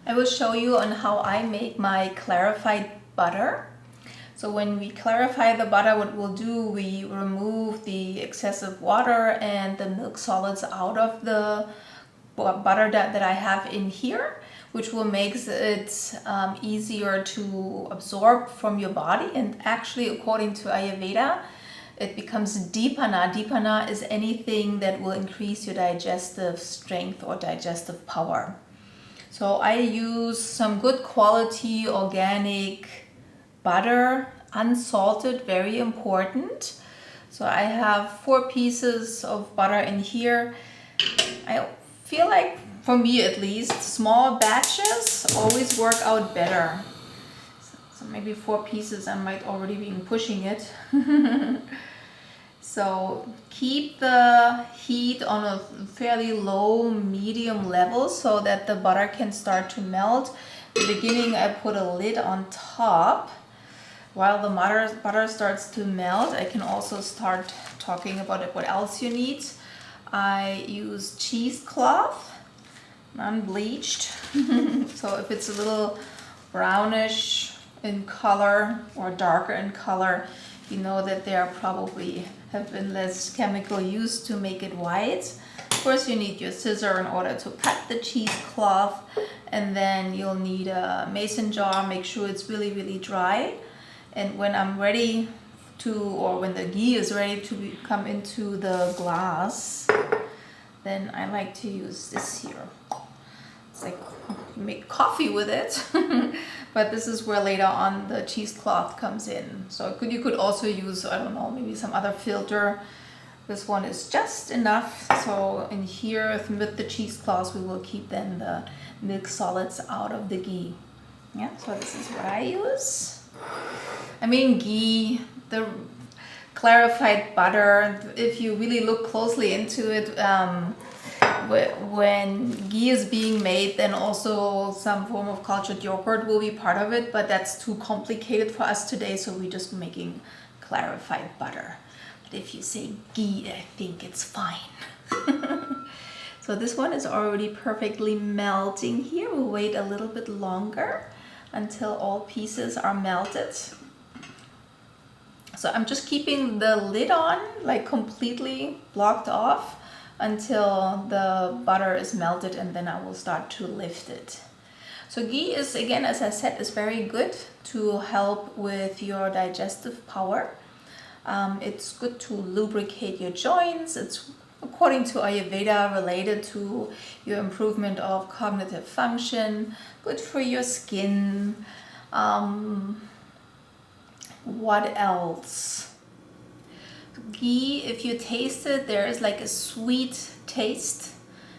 I will show you on how I make my clarified butter. So when we clarify the butter, what we'll do, we remove the excessive water and the milk solids out of the butter that I have in here, which will make it easier to absorb from your body. And actually, according to Ayurveda, it becomes dipana. Dipana is anything that will increase your digestive strength or digestive power. So I use some good quality organic butter, unsalted, very important. So I have 4 pieces of butter in here. I feel like, for me at least, small batches always work out better. So maybe 4 pieces, I might already be pushing it. So keep the heat on a fairly low, medium level so that the butter can start to melt. In the beginning, I put a lid on top. While the butter starts to melt, I can also start talking about what else you need. I use cheesecloth, non-bleached. So if it's a little brownish in color or darker in color, you know that there probably have been less chemical used to make it white. Of course, you need your scissor in order to cut the cheesecloth, and then you'll need a mason jar. Make sure it's really, really dry. And when I'm ready to, or when the ghee is ready to come into the glass, then I like to use this here. It's like you make coffee with it, but this is where later on the cheesecloth comes in. So you could also use, I don't know, maybe some other filter. This one is just enough. So in here with the cheesecloth, we will keep then the milk solids out of the ghee. Yeah, so this is what I use. I mean, ghee, the clarified butter, if you really look closely into it, when ghee is being made, then also some form of cultured yogurt will be part of it, but that's too complicated for us today, so we're just making clarified butter. But if you say ghee, I think it's fine. So this one is already perfectly melting here. We'll wait a little bit longer until all pieces are melted. So I'm just keeping the lid on, like completely blocked off, until the butter is melted, and then I will start to lift it. So ghee is, again, as I said, is very good to help with your digestive power. It's good to lubricate your joints. It's, according to Ayurveda, related to your improvement of cognitive function, good for your skin. What else? Ghee, if you taste it, there is like a sweet taste,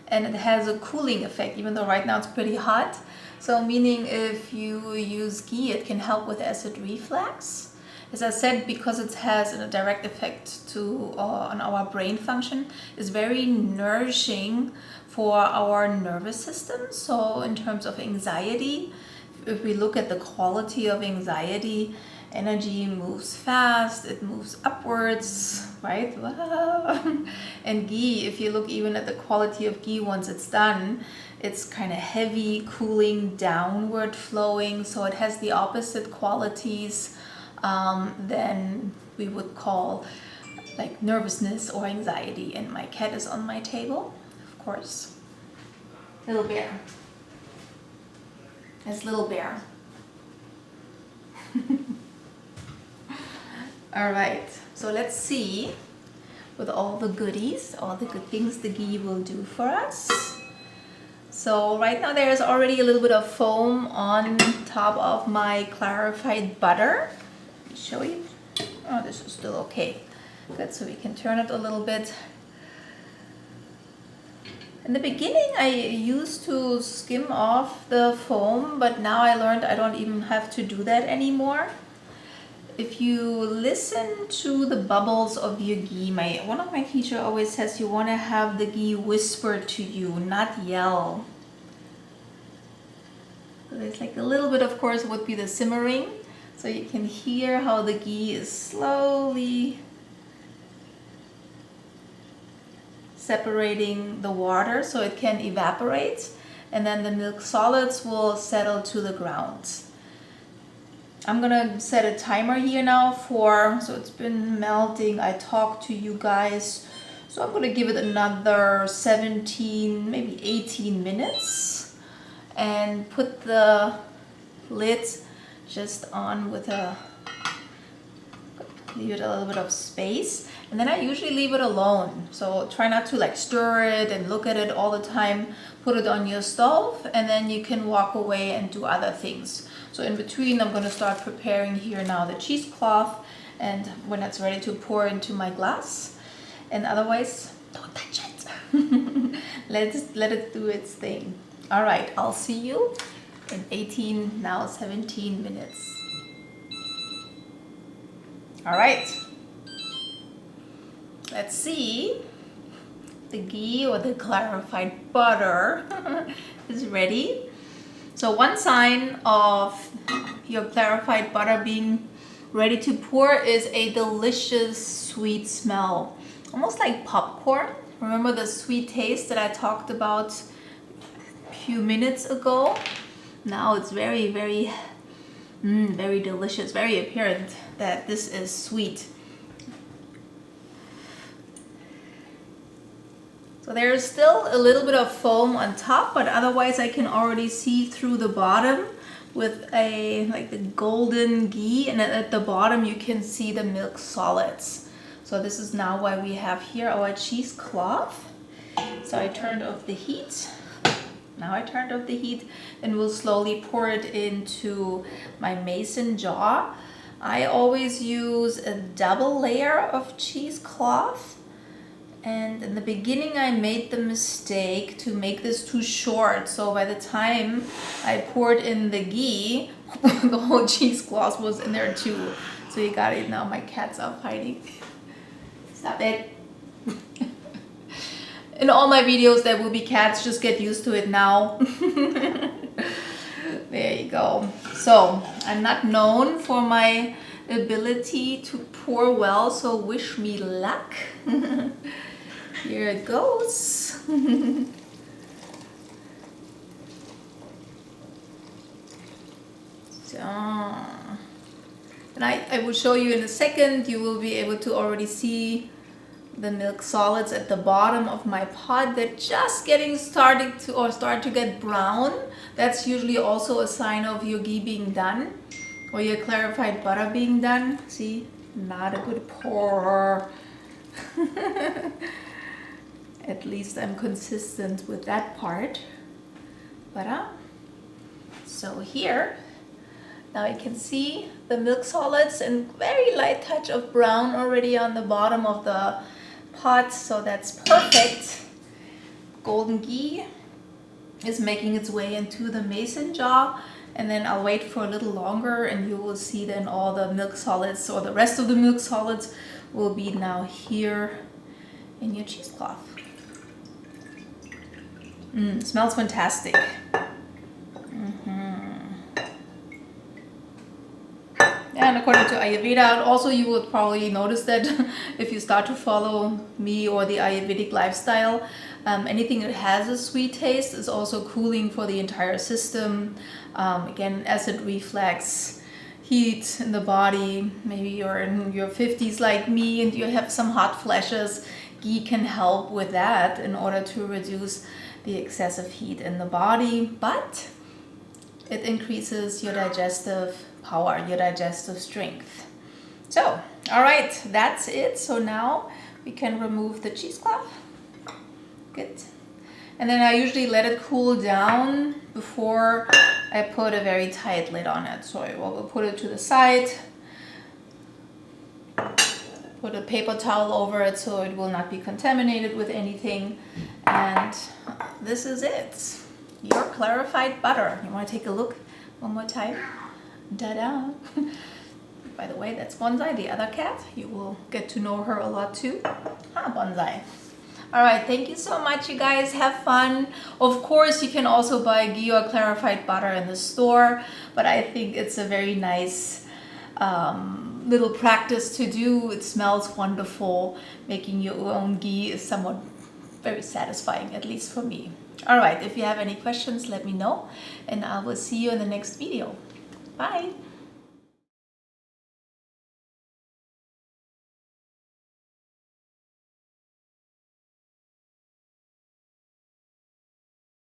and it has a cooling effect, even though right now it's pretty hot. So meaning if you use ghee, it can help with acid reflux. As I said, because it has a direct effect on our brain function, it's very nourishing for our nervous system. So in terms of anxiety, if we look at the quality of anxiety, energy moves fast, it moves upwards, right? And ghee, if you look even at the quality of ghee once it's done, it's kind of heavy, cooling, downward flowing. So it has the opposite qualities than we would call like nervousness or anxiety. And my cat is on my table, of course. Little bear. It's little bear. All right, so let's see with all the goodies, all the good things the ghee will do for us. So right now there is already a little bit of foam on top of my clarified butter. Let me show you. Oh, this is still okay. Good, so we can turn it a little bit. In the beginning, I used to skim off the foam, but now I learned I don't even have to do that anymore. If you listen to the bubbles of your ghee, one of my teachers always says you want to have the ghee whisper to you, not yell. So there's like a little bit, of course, would be the simmering. So you can hear how the ghee is slowly separating the water so it can evaporate. and then the milk solids will settle to the ground. I'm gonna set a timer here now so it's been melting. I talked to you guys. So I'm gonna give it another 17, maybe 18 minutes and put the lid just on with leave it a little bit of space. And then I usually leave it alone. So try not to like stir it and look at it all the time. Put it on your stove and then you can walk away and do other things. So in between, I'm gonna start preparing here now the cheesecloth, and when it's ready to pour into my glass. And otherwise, don't touch it. Let it do its thing. All right, I'll see you in 18, now 17 minutes. All right, let's see. The ghee or the clarified butter is ready. So one sign of your clarified butter being ready to pour is a delicious sweet smell. Almost like popcorn. Remember the sweet taste that I talked about a few minutes ago? Now it's very, very, very delicious, very apparent that this is sweet. So there's still a little bit of foam on top, but otherwise I can already see through the bottom with like the golden ghee, and at the bottom you can see the milk solids. So this is now why we have here our cheesecloth. So I turned off the heat. Now I turned off the heat and we'll slowly pour it into my mason jar. I always use a double layer of cheesecloth. And in the beginning I made the mistake to make this too short. So by the time I poured in the ghee, the whole cheesecloth was in there too. So you got it now, my cats are fighting. Stop it. In all my videos there will be cats, just get used to it now. There you go. So I'm not known for my ability to pour well, so wish me luck. Here it goes. So, and I will show you in a second. You will be able to already see the milk solids at the bottom of my pot. They're just getting started to, or start to get brown. That's usually also a sign of your ghee being done or your clarified butter being done. See, not a good pour. At least I'm consistent with that part. But so here, now you can see the milk solids and very light touch of brown already on the bottom of the pot, so that's perfect. Golden ghee is making its way into the mason jar, and then I'll wait for a little longer and you will see then all the milk solids, or the rest of the milk solids will be now here in your cheesecloth. Smells fantastic. And according to Ayurveda, also you would probably notice that if you start to follow me or the Ayurvedic lifestyle, anything that has a sweet taste is also cooling for the entire system. Again, acid reflux, heat in the body, maybe you're in your 50s like me and you have some hot flashes, ghee can help with that in order to reduce the excessive heat in the body, but it increases your digestive power, your digestive strength. So, all right, that's it. So now we can remove the cheesecloth. Good. And then I usually let it cool down before I put a very tight lid on it. So I will put it to the side, put a paper towel over it so it will not be contaminated with anything. And this is it. Your clarified butter. You want to take a look one more time? Ta-da! By the way, that's Bonsai, the other cat. You will get to know her a lot too. Bonsai. All right, thank you so much, you guys. Have fun. Of course, you can also buy ghee or clarified butter in the store, but I think it's a very nice little practice to do. It smells wonderful. Making your own ghee is somewhat very satisfying, at least for me. All right, if you have any questions, let me know, and I will see you in the next video. Bye.